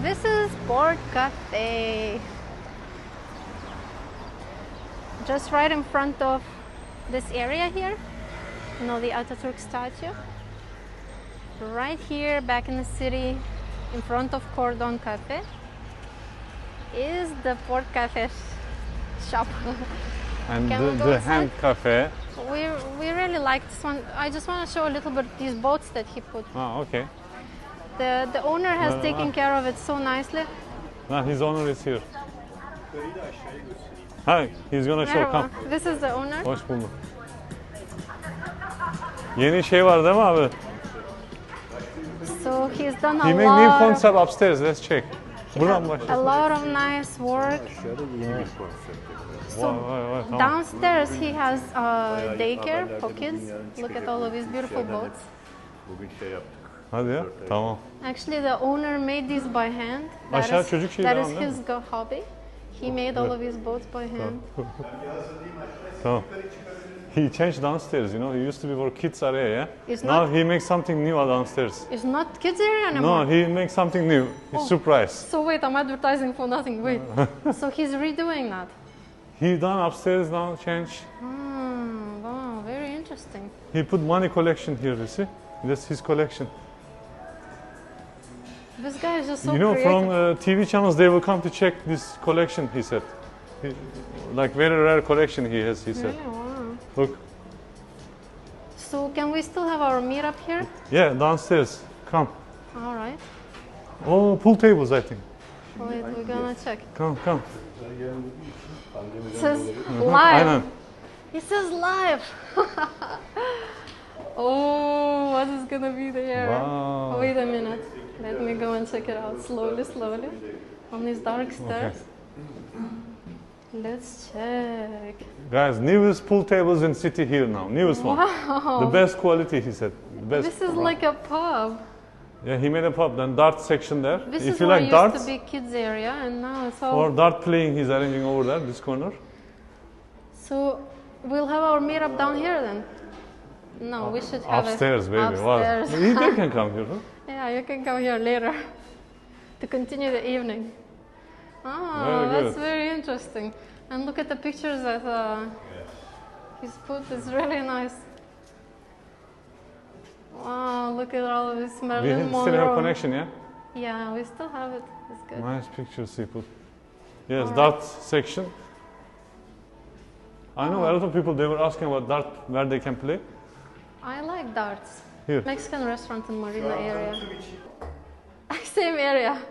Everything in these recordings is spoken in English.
This is Port Cafe. Just right in front of this area here, you know, the Atatürk statue. Right here, back in the city, in front of Cordon Cafe, is the Port Cafe shop. And the hand cafe. We really like this one. I just want to show a little bit these boats that he put. Oh, okay. The owner has taken care of it so nicely. His owner is here. Hi, he's gonna show. Come. This is the owner. Hoş bulduk. Yeni şey var değil mi abi? So he's done He made new concept upstairs. Let's check. Buradan başla. A lot of nice work. So downstairs he has daycare for kids. Look at all of these beautiful boats. Hadi ya. Tamam. Actually, the owner made these by hand. Aşağı çocuk şeyi That devam is değil his hobby. He made all of his boats by hand. Tamam. He changed downstairs, you know. He used to be for kids area, yeah? It's Now not- he makes something new downstairs. It's not kids area anymore. No, he makes something new. He's surprised. So wait, I'm advertising for nothing. Wait. So he's redoing that. He done upstairs now, changed. Wow, very interesting. He put money collection here, you see? That's his collection. This guy is just so You know, creative. from TV channels, they will come to check this collection, he said. Like very rare collection he has, he said. Really? Wow. Look. So can we still have our meetup here? Yeah, downstairs. Come. All right. Oh, pool tables, I think. Wait, we're gonna check. Come, come. It says live. Aynen. It says live. Oh, what is gonna be there? Wow. Wait a minute. Let me go and check it out slowly, slowly. On these dark stairs. Let's check. Guys, newest pool tables in city here now. Newest one. Wow. The best quality, he said. The best. This is like a pub. Yeah, he made a pub. Then dart section there. This if is you where like used darts to be kids area, and now it's all. or dart playing, he's arranging over there, this corner. So we'll have our meetup down here then. No, we should have Upstairs, it baby. upstairs. Wow. They can come here, huh? Yeah, you can come here later to continue the evening. Oh, Very that's good. very interesting. And look at the pictures that he's put. It's really nice. Wow, look at all of this We Marilyn still have Monroe. connection, yeah? Yeah, we still have it. It's good. Nice pictures he put. Yes, All dart section. I know a lot of people, they were asking about dart, where they can play. I like darts. Here. Mexican restaurant in Marina area. Same area.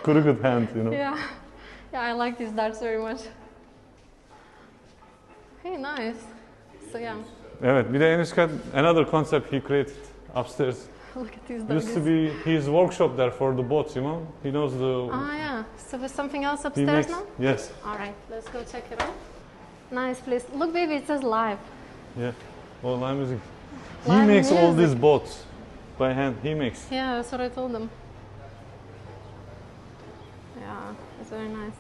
Kuru good hand, you know. Yeah. Yeah, I like these darts very much. Hey, nice. So yeah, Evet, bir de en üst kat, another concept he created upstairs. look at these Used to doggies. be his workshop there for the boats, you know. He knows the. Ah, yeah. So there's something else He upstairs makes, now? yes, All right, let's go check it out. Nice place. Look, baby, it says live. yeah. Oh, live music. He Live makes all music. these boats by hand. He makes. Yeah, that's what I told them. Yeah, it's very nice.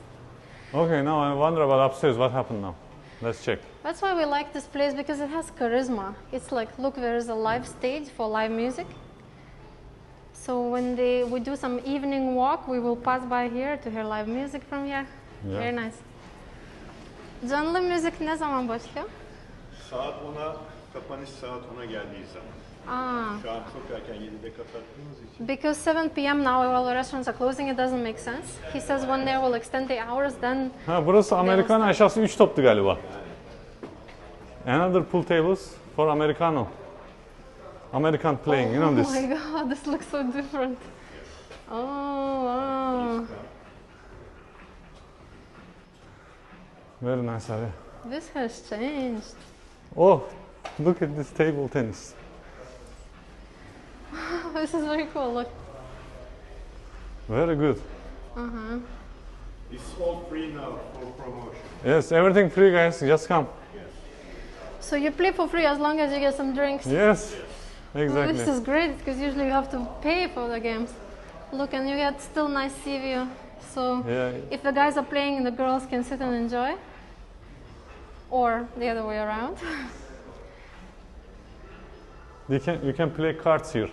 Okay, now I wonder about upstairs. What happened now? Let's check. That's why we like this place, because it has charisma. It's like, look, there is a live stage for live music. So when we do some evening walk, we will pass by here to hear live music from here. Yeah. Very nice. Canlı müzik ne zaman başlıyor? Saat 10'a, kapanış saat 10'a geldiği zaman. Ah, Şu an çok erken 7'de kapattığımız için. because 7 p.m. now all the restaurants are closing, it doesn't make sense. He says one day we'll extend the hours, then Ha, burası Americano, aşağısı 3 toptu galiba. Another pool tables for Americano. American playing, you know oh this. my god, this looks so different. Oh, wow. Very nice area. This has changed. Oh, look at this table tennis. This is very cool, look. Very good. Uh-huh. It's all free now for promotion. Yes, everything free, guys. Just come. So you play for free as long as you get some drinks. Yes, Well, exactly. this is great, because usually you have to pay for the games. Look, and you get still nice sea view. So Yeah, if the guys are playing, the girls can sit and enjoy. Or the other way around. you can play cards here.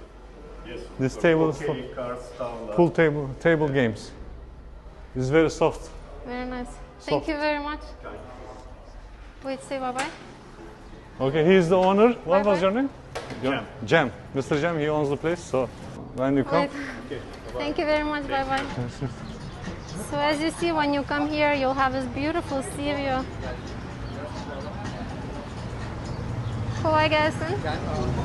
Yes. This for table is poker, cards, tavla. pool table games. It's very soft. Very nice. Thank Soft. you very much. Wait, say bye-bye. Okay, he is the owner. What Bye-bye. was your name? Cem. Jam. Mr. Jam, he owns the place. So when you come, Wait. Thank you very much. Bye-bye. So as you see, when you come here, you'll have this beautiful sea view. Kolay gelsin.